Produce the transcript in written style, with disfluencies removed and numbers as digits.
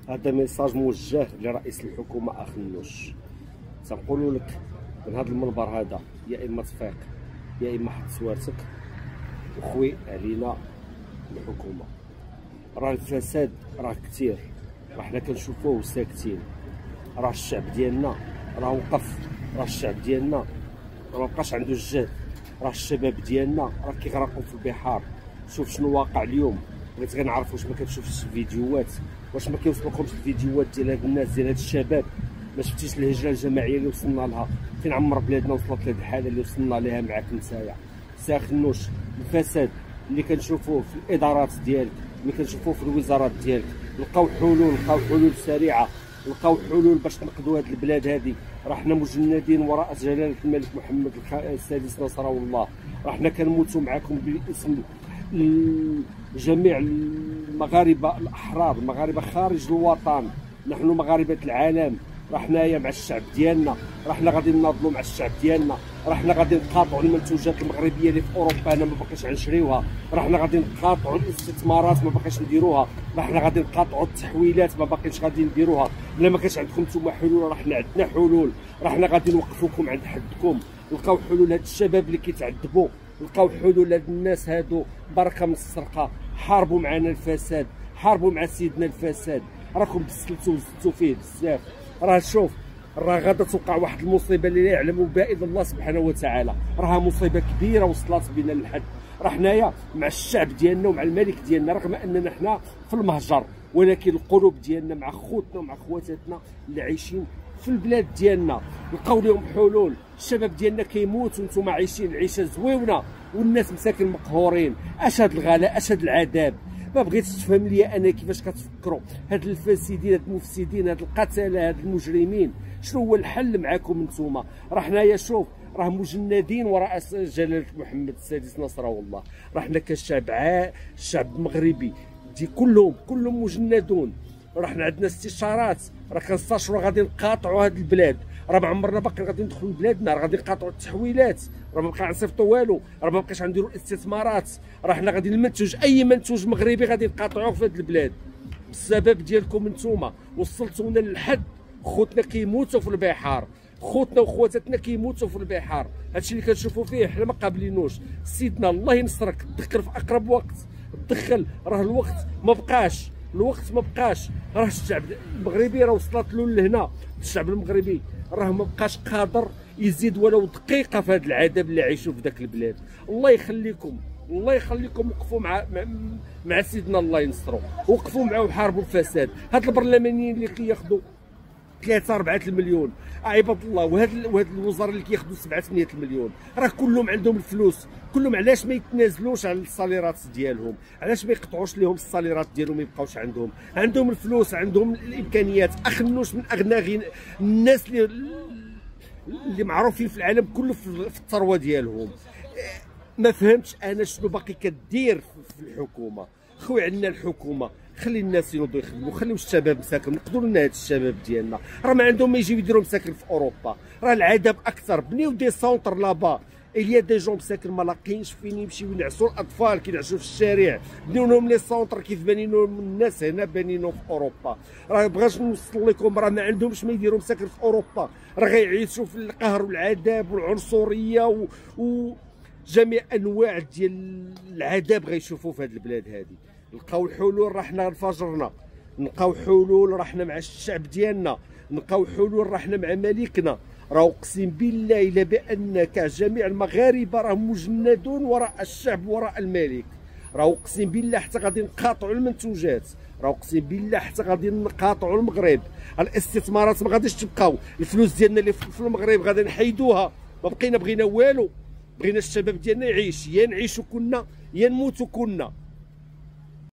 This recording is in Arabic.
هذا ميساج موجه لرئيس الحكومه اخ النوش. تنقولوا لك من هذا المنبر هذا يا اما تفيق يا اما حط سوارتك وخوي علينا الحكومه. راه الفساد راه كثير، راه حنا كنشوفوه وساكتين. راه الشعب ديالنا راه وقف، راه الشعب ديالنا راه مابقاش عنده الجهد، راه الشباب ديالنا راه كيغرقوا في البحار. شوف شنو واقع اليوم. بغيت غير نعرف واش ما كتشوفش الفيديوهات، واش ما كيوصلكمش الفيديوهات ديال هاد الناس، ديال هاد الشباب. ما شفتيش الهجره الجماعيه اللي وصلنا لها؟ فين عمر بلادنا وصلت لهاد الحاله اللي وصلنا ليها معاك نتايا سي خنوش؟ الفساد اللي كنشوفوه في الادارات ديالك، اللي كنشوفوه في الوزارات ديالك، لقاو حلول سريعه، لقاو حلول باش نقضوا هاد البلاد هادي. راه حنا مجندين وراء جلاله الملك محمد السادس نصره الله. راه حنا كنموتوا معاكم باسم جميع المغاربه الاحرار، المغاربه خارج الوطن، نحن مغاربه العالم. راه حنايا مع الشعب ديالنا، راه حنا غادي نناضلوا مع الشعب ديالنا، راه حنا غادي نقاطعوا المنتوجات المغربيه اللي في اوروبا هنا ما باقيش غنشريوها، راه حنا غادي نقاطعوا الاستثمارات ما باقيش نديروها، راه حنا غادي نقاطعوا التحويلات ما باقيش غادي نديروها. الا ما كانش عندكم نتوما حلول راه حنا عندنا حلول، راه حنا غادي نوقفوكم عند حدكم. لقاو حلول هاد الشباب اللي كيتعذبوا، لقاو حلول هاد الناس هادو بركه من السرقه. حاربوا معنا الفساد، حاربوا مع سيدنا الفساد، راكم بسلتوا وزدتوا فيه بزاف. راه شوف، راه غادا توقع واحد المصيبه اللي لا يعلم بها الا الله سبحانه وتعالى. راها مصيبه كبيره وصلت بنا للحد. راه حنايا مع الشعب ديالنا ومع الملك ديالنا، رغم اننا حنا في المهجر، ولكن القلوب ديالنا مع خوتنا ومع خواتاتنا اللي عايشين في البلاد ديالنا. لقاو لهم حلول. الشباب ديالنا كيموت وانتم عايشين العيشه زويونه، والناس مساكن مقهورين. اش هاد الغلاء، اش هاد العذاب؟ ما بغيتش تفهم ليا انا كيفاش كتفكروا هاد الفاسدين، هاد المفسدين، هاد القتله، هاد المجرمين. شنو هو الحل معاكم نتوما؟ راه حنايا شوف، راه مجندين وراء جلاله محمد السادس نصره الله. راه حنا كشعب الشعب المغربي دي كلهم مجندون. راه حنا عندنا استشارات، راه كنستشروا غادي نقاطعوا هاد البلاد. راه ما عمرنا باقي غادي ندخلوا لبلادنا، راه غادي نقاطعوا التحويلات، راه ما بقى غنصيفطوا والو، راه ما بقاش غنديروا الاستثمارات. راه حنا غادي نمنتج اي منتوج مغربي غادي نقاطعوه في هاد البلاد بالسبب ديالكم نتوما. وصلتونا للحد. خوتنا كيموتوا في البحار، خوتنا وخواتاتنا كيموتوا في البحار. هادشي اللي كنشوفوا فيه حنا ما قابلينوش. سيدنا الله ينصرك، دخل في اقرب وقت، دخل. راه الوقت ما بقاش، الوقت ما بقاش. راه الشعب المغربي راه وصلت له لهنا. الشعب المغربي راه ما بقاش قادر يزيد ولو دقيقه في هذا العذاب اللي عايشوا في ذاك البلاد. الله يخليكم، الله يخليكم. وقفوا مع سيدنا الله ينصروا، وقفوا معاه وحاربوا الفساد. هاد البرلمانيين اللي كياخذوا 3 4 المليون عباد الله، وهاد الوزراء اللي كياخذوا 7 8 المليون، راه كلهم عندهم الفلوس. كلهم علاش ما يتنازلوش على الصاليرات ديالهم؟ علاش ما يقطعوش لهم الصاليرات ديالهم، ما يبقاوش عندهم الفلوس، عندهم الامكانيات. اخنوش من اغنى الناس اللي معروفين في العالم كله في الثروه ديالهم. ما فهمتش انا شنو باقي كدير في الحكومه. خويا عندنا الحكومه، خلي الناس ينوضوا يخدموا، خليو الشباب مساكن، نقدروا لنا هاد الشباب ديالنا راه ما عندهم ما يجيو يديروا مساكن في اوروبا. راه العذاب اكثر. بنيو دي سونتر لابا، اليا دي جون مساكن ما لاقيينش فين يمشيو ينعسوا. الاطفال كينعسوا في الشارع. بنيو لهم لي سونتر كيف بانينهم الناس هنا بانينهم في اوروبا. راه بغاش نوصل لكم، راه ما عندهمش ما يديروا مساكن في اوروبا. راه غيعيشوا في القهر والعذاب والعنصريه جميع انواع ديال العذاب غيشوفوا في هذه البلاد هذه. لقاو الحلول، راه حنا انفجرنا. نلقاو حلول، راه حنا مع الشعب ديالنا. نلقاو حلول، راه حنا مع ملكنا. راه اقسم بالله الا بانك جميع المغاربه راه مجندون وراء الشعب وراء الملك. راه اقسم بالله حتى غادي نقاطعوا المنتوجات، راه اقسم بالله حتى غادي نقاطعوا المغرب. الاستثمارات ما غاديش تبقاو. الفلوس ديالنا اللي في المغرب غادي نحيدوها. ما بقينا بغينا والو. بغينا الشباب ديالنا يعيش، يا نعيشوا كنا يا نموتوا كنا.